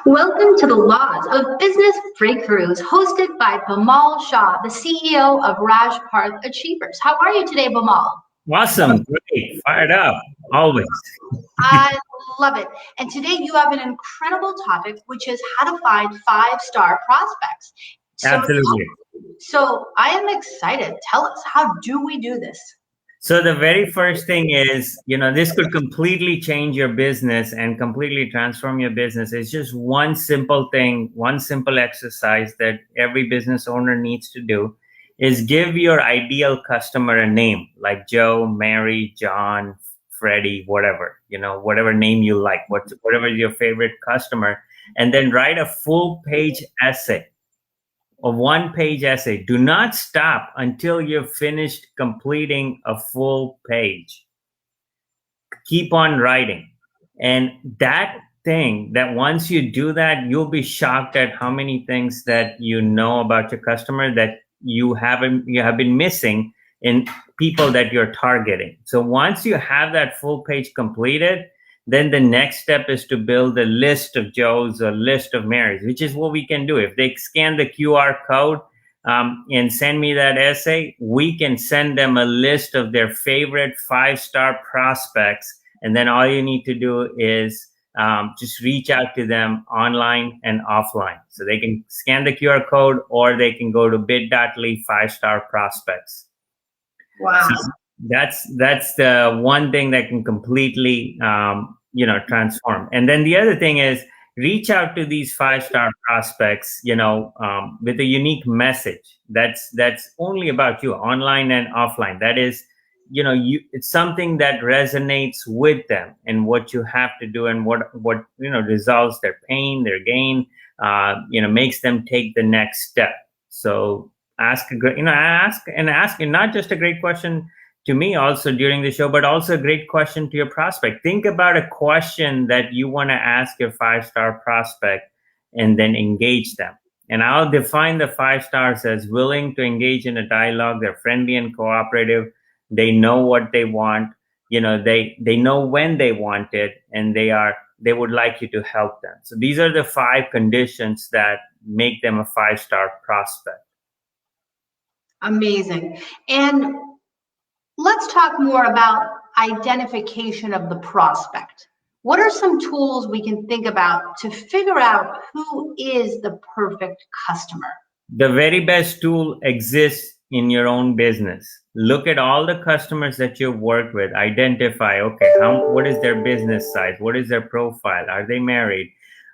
Welcome to the Laws of Business Breakthroughs, hosted by Bimal Shah, the CEO of Rajparth Achievers. How are you today, Bimal? Awesome, great, fired up, always. I love it. And today you have an incredible topic, which is how to find five-star prospects. Absolutely. So I am excited. Tell us, how do we do this? So the very first thing is, this could completely change your business and completely transform your business. It's just one simple thing, one simple exercise that every business owner needs to do is give your ideal customer a name, like Joe, Mary, John, Freddie, whatever, whatever name you like, whatever is your favorite customer, and then write a full page essay. A one-page essay. Do not stop until you've finished completing a full page. Keep on writing. And that once you do that, you'll be shocked at how many things that you know about your customer that you have been missing in people that you're targeting. So once you have that full page completed, then the next step is to build a list of Joes, a list of Marys, which is what we can do. If they scan the QR code and send me that essay, we can send them a list of their favorite five-star prospects. And then all you need to do is just reach out to them online and offline. So they can scan the QR code or they can go to bit.ly 5-star prospects. Wow. So that's the one thing that can completely transform. And then the other thing is reach out to these 5-star prospects with a unique message that's only about you, online and offline. That is, it's something that resonates with them and what you have to do and what resolves their pain, their gain, makes them take the next step. So ask and not just a great question to me also during the show, but also a great question to your prospect. Think about a question that you want to ask your 5-star prospect and then engage them. And I'll define the 5 stars as willing to engage in a dialogue. They're friendly and cooperative. They know what they want. They know when they want it, and they would like you to help them. So these are the 5 conditions that make them a 5-star prospect. Amazing. And let's talk more about identification of the prospect. What are some tools we can think about to figure out who is the perfect customer? The very best tool exists in your own business. Look at all the customers that you've worked with. Identify, okay, what is their business size? What is their profile? Are they married?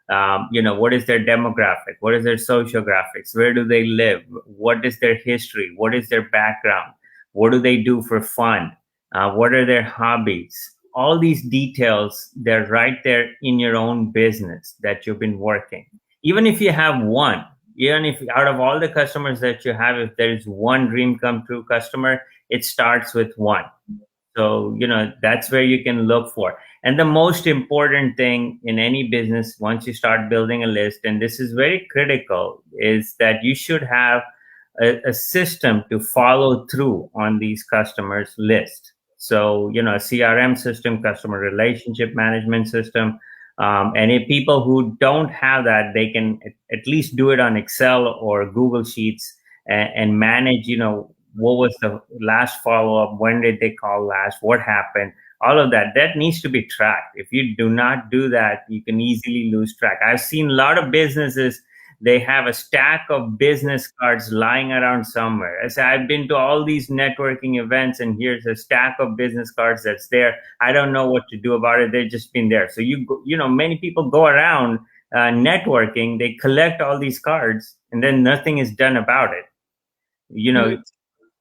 What is their demographic? What is their sociographics? Where do they live? What is their history? What is their background? What do they do for fun? What are their hobbies? All these details, they're right there in your own business that you've been working. Even if you have one, even if out of all the customers that you have, if there's one dream come true customer, it starts with one. So, that's where you can look for. And the most important thing in any business, once you start building a list, and this is very critical, is that you should have a system to follow through on these customers list. So, a CRM system, customer relationship management system. And if people who don't have that, they can at least do it on Excel or Google Sheets and manage, what was the last follow-up? When did they call last? What happened? All of that needs to be tracked. If you do not do that, you can easily lose track. I've seen a lot of businesses, they have a stack of business cards lying around somewhere. I say, I've been to all these networking events and here's a stack of business cards that's there. I don't know what to do about it. They've just been there. So many people go around networking, they collect all these cards and then nothing is done about it.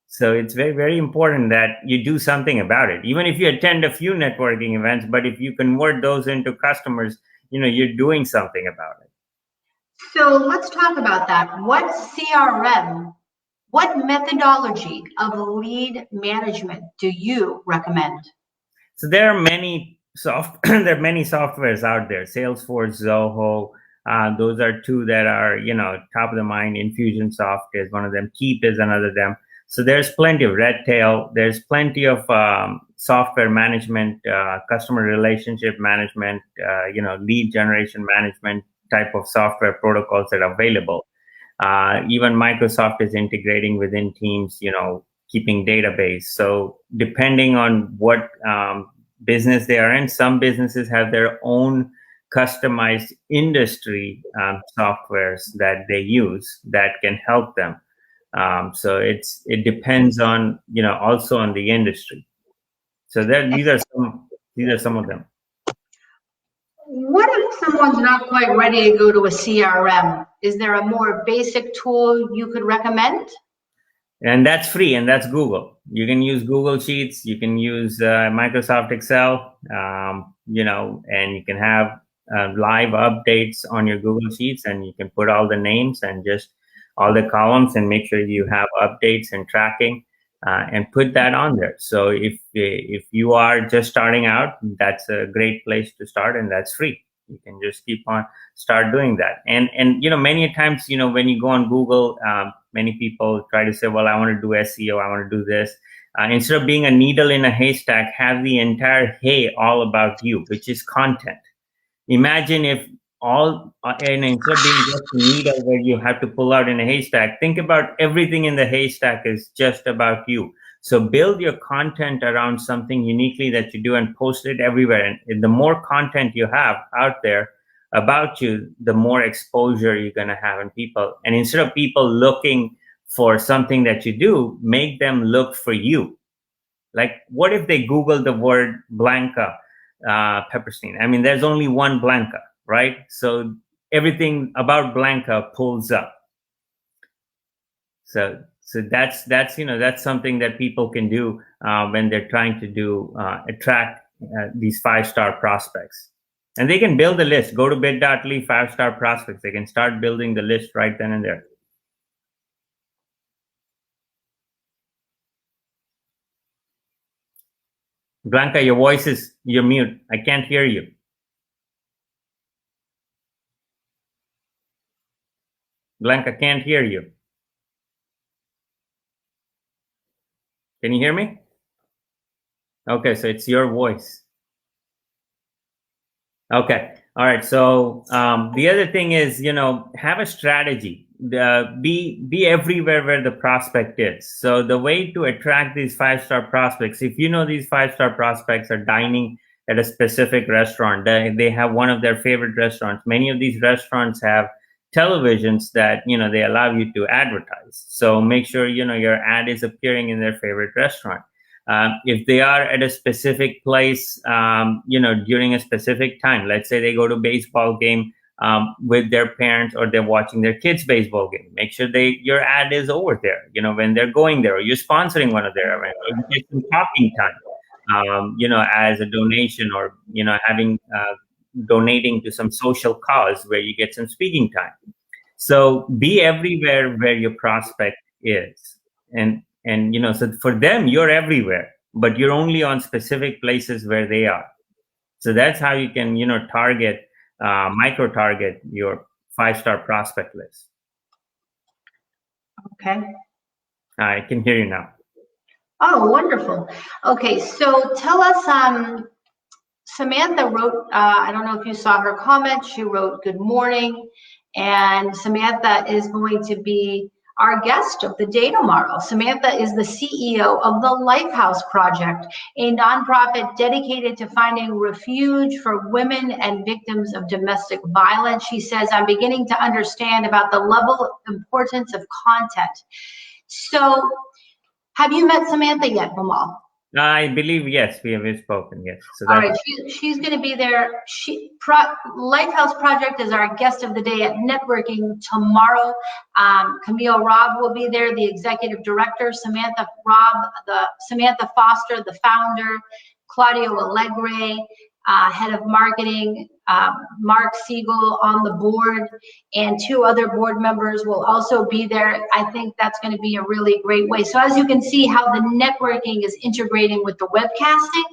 So it's very, very important that you do something about it. Even if you attend a few networking events, but if you convert those into customers, you're doing something about it. So let's talk about that. What CRM, what methodology of lead management do you recommend? So there are many softwares out there. Salesforce, Zoho, those are 2 that are top of the mind. Infusionsoft is one of them. Keep is another them. So there's plenty of Redtail. There's plenty of software management, customer relationship management, lead generation management type of software protocols that are available. Even Microsoft is integrating within Teams, keeping database. So depending on what business they are in, some businesses have their own customized industry softwares that they use that can help them. So it depends on also on the industry. So these are some of them. What if someone's not quite ready to go to a CRM? Is there a more basic tool you could recommend? And that's free, and that's Google. You can use Google Sheets, you can use Microsoft Excel, and you can have live updates on your Google Sheets, and you can put all the names and just all the columns and make sure you have updates and tracking and put that on there. So if you are just starting out, that's a great place to start, and that's free. You can just keep on start doing that. And many times, when you go on Google, many people try to say, well, I want to do SEO, I want to do this. Instead of being a needle in a haystack, have the entire hay all about you, which is content. Imagine if and instead of being just a needle where you have to pull out in a haystack, think about everything in the haystack is just about you. So build your content around something uniquely that you do and post it everywhere. And the more content you have out there about you, the more exposure you're going to have in people. And instead of people looking for something that you do, make them look for you. Like, what if they Google the word Blanca Pepperstein? I mean, there's only one Blanca, right? So everything about Blanca pulls up. So that's something that people can do when they're trying to attract these 5-star prospects. And they can build a list. Go to bit.ly 5-star prospects. They can start building the list right then and there. Blanca, you're mute. I can't hear you. Blanca, can't hear you. Can you hear me? Okay, so it's your voice. Okay. All right. So the other thing is, have a strategy. Be everywhere where the prospect is. So the way to attract these 5-star prospects, if these 5-star prospects are dining at a specific restaurant, they have one of their favorite restaurants. Many of these restaurants have televisions that they allow you to advertise. So make sure your ad is appearing in their favorite restaurant. If they are at a specific place, during a specific time, let's say they go to a baseball game with their parents, or they're watching their kids' baseball game, make sure your ad is over there, when they're going there, or you're sponsoring one of their events, or you get some talking time, as a donation, or, having donating to some social cause where you get some speaking time. So be everywhere where your prospect is. And so for them, you're everywhere, but you're only on specific places where they are. So that's how you can, target, micro target your 5-star prospect list. Okay. I can hear you now. Oh, wonderful. Okay, so tell us, Samantha wrote, I don't know if you saw her comment, she wrote, good morning. And Samantha is going to be our guest of the day tomorrow. Samantha is the CEO of the Lifehouse Project, a nonprofit dedicated to finding refuge for women and victims of domestic violence. She says, I'm beginning to understand about the level of importance of content. So have you met Samantha yet, Bimal? I believe, yes, we have spoken, yes. So all right, she's going to be there. Lifehouse Project is our guest of the day at networking tomorrow. Camille Robb will be there, the executive director, Samantha Foster, the founder, Claudio Allegre, head of marketing, Mark Siegel on the board, and 2 other board members will also be there. I think that's going to be a really great way. So as you can see how the networking is integrating with the webcasting,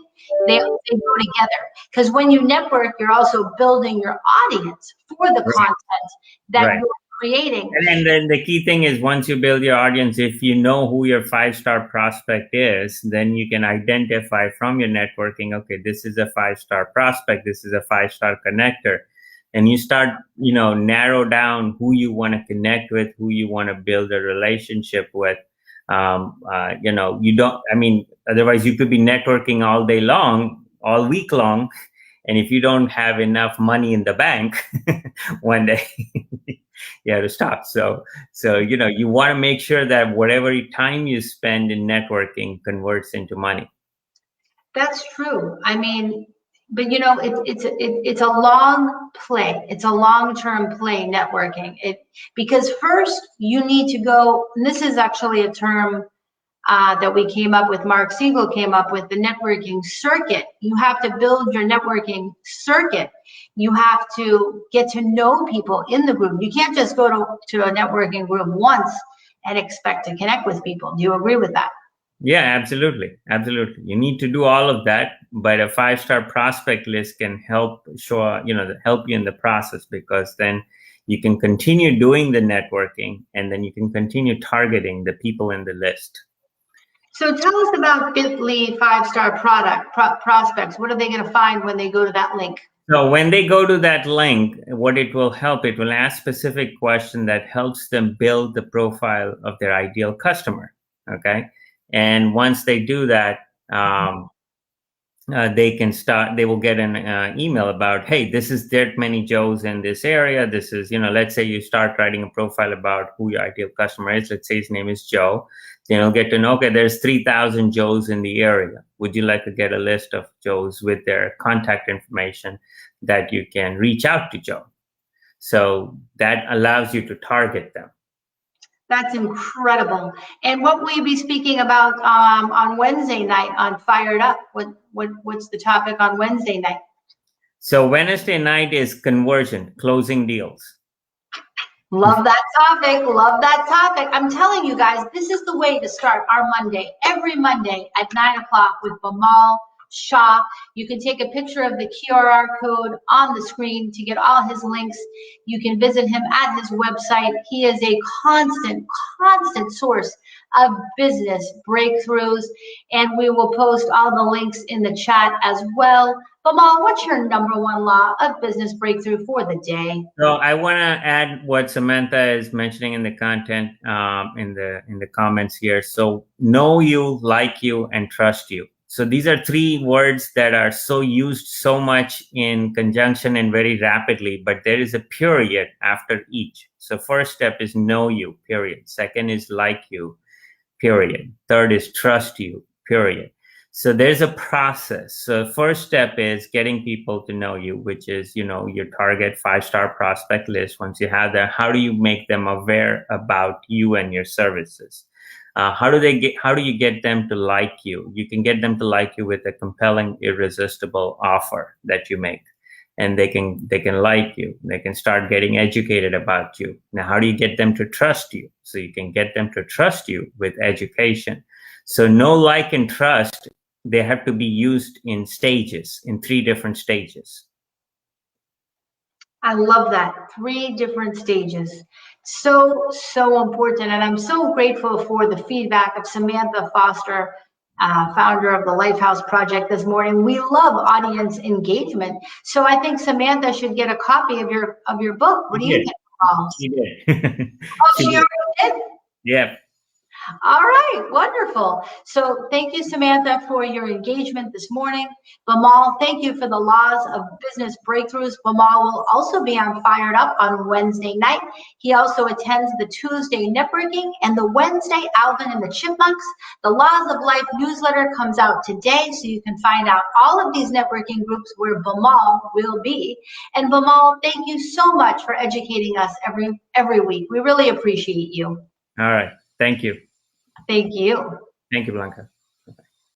they go together. Because when you network, you're also building your audience for the content that you're creating. And then the key thing is, once you build your audience, if you know who your 5-star prospect is, then you can identify from your networking, okay, this is a 5-star prospect, this is a 5-star connector. and you start, narrow down who you want to connect with, who you want to build a relationship with. You don't, otherwise you could be networking all day long, all week long. And if you don't have enough money in the bank, one day you have to stop. So, you want to make sure that whatever time you spend in networking converts into money. That's true. But it's a long play. It's a long-term play, networking. Because first you need to go, and this is actually a term that we came up with, Mark Siegel came up with, the networking circuit. You have to build your networking circuit. You have to get to know people in the group. You can't just go to a networking group once and expect to connect with people. Do you agree with that? Yeah, absolutely. Absolutely. You need to do all of that, but a 5-star prospect list can help help you in the process, because then you can continue doing the networking, and then you can continue targeting the people in the list. So tell us about Bitly 5-star prospects. What are they going to find when they go to that link? So when they go to that link, what it will ask specific question that helps them build the profile of their ideal customer. Okay. And once they do that, they will get an email about, hey, this is that many Joes in this area. This is, let's say you start writing a profile about who your ideal customer is. Let's say his name is Joe. Then you'll get to know, okay, there's 3,000 Joes in the area. Would you like to get a list of Joes with their contact information that you can reach out to Joe? So that allows you to target them. That's incredible. And what will you be speaking about on Wednesday night on Fired Up? What's the topic on Wednesday night? So Wednesday night is conversion, closing deals. Love that topic. Love that topic. I'm telling you guys, this is the way to start our Monday, every Monday at 9 o'clock with Bimal Shah. You can take a picture of the QR code on the screen to get all his links. You can visit him at his website. He is a constant source of business breakthroughs, and we will post all the links in the chat as well. Bimal, what's your number one law of business breakthrough for the day? So I want to add what Samantha is mentioning in the content, in the comments here. So know you, like you, and trust you. So these are 3 words that are so used so much in conjunction and very rapidly, but there is a period after each. So first step is know you, period. Second is like you, period. Third is trust you, period. So there's a process. So first step is getting people to know you, which is, your target 5-star prospect list. Once you have that, how do you make them aware about you and your services? How do you get them to like you? You can get them to like you with a compelling, irresistible offer that you make, and they can like you. They can start getting educated about you. Now, how do you get them to trust you? So you can get them to trust you with education. So know, like, and trust, they have to be used in stages, in 3 different stages. I love that. 3 different stages. So important. And I'm so grateful for the feedback of Samantha Foster, founder of the Lifehouse Project this morning. We love audience engagement. So I think Samantha should get a copy of your book. What do you think, Paul? She did. Oh, she already did? Yeah. All right, wonderful. So thank you, Samantha, for your engagement this morning. Bimal, thank you for the laws of business breakthroughs. Bimal will also be on Fired Up on Wednesday night. He also attends the Tuesday networking and the Wednesday Alvin and the Chipmunks. The Laws of Life newsletter comes out today, so you can find out all of these networking groups where Bimal will be. And Bimal, thank you so much for educating us every week. We really appreciate you. All right. Thank you. Thank you. Thank you, Blanca.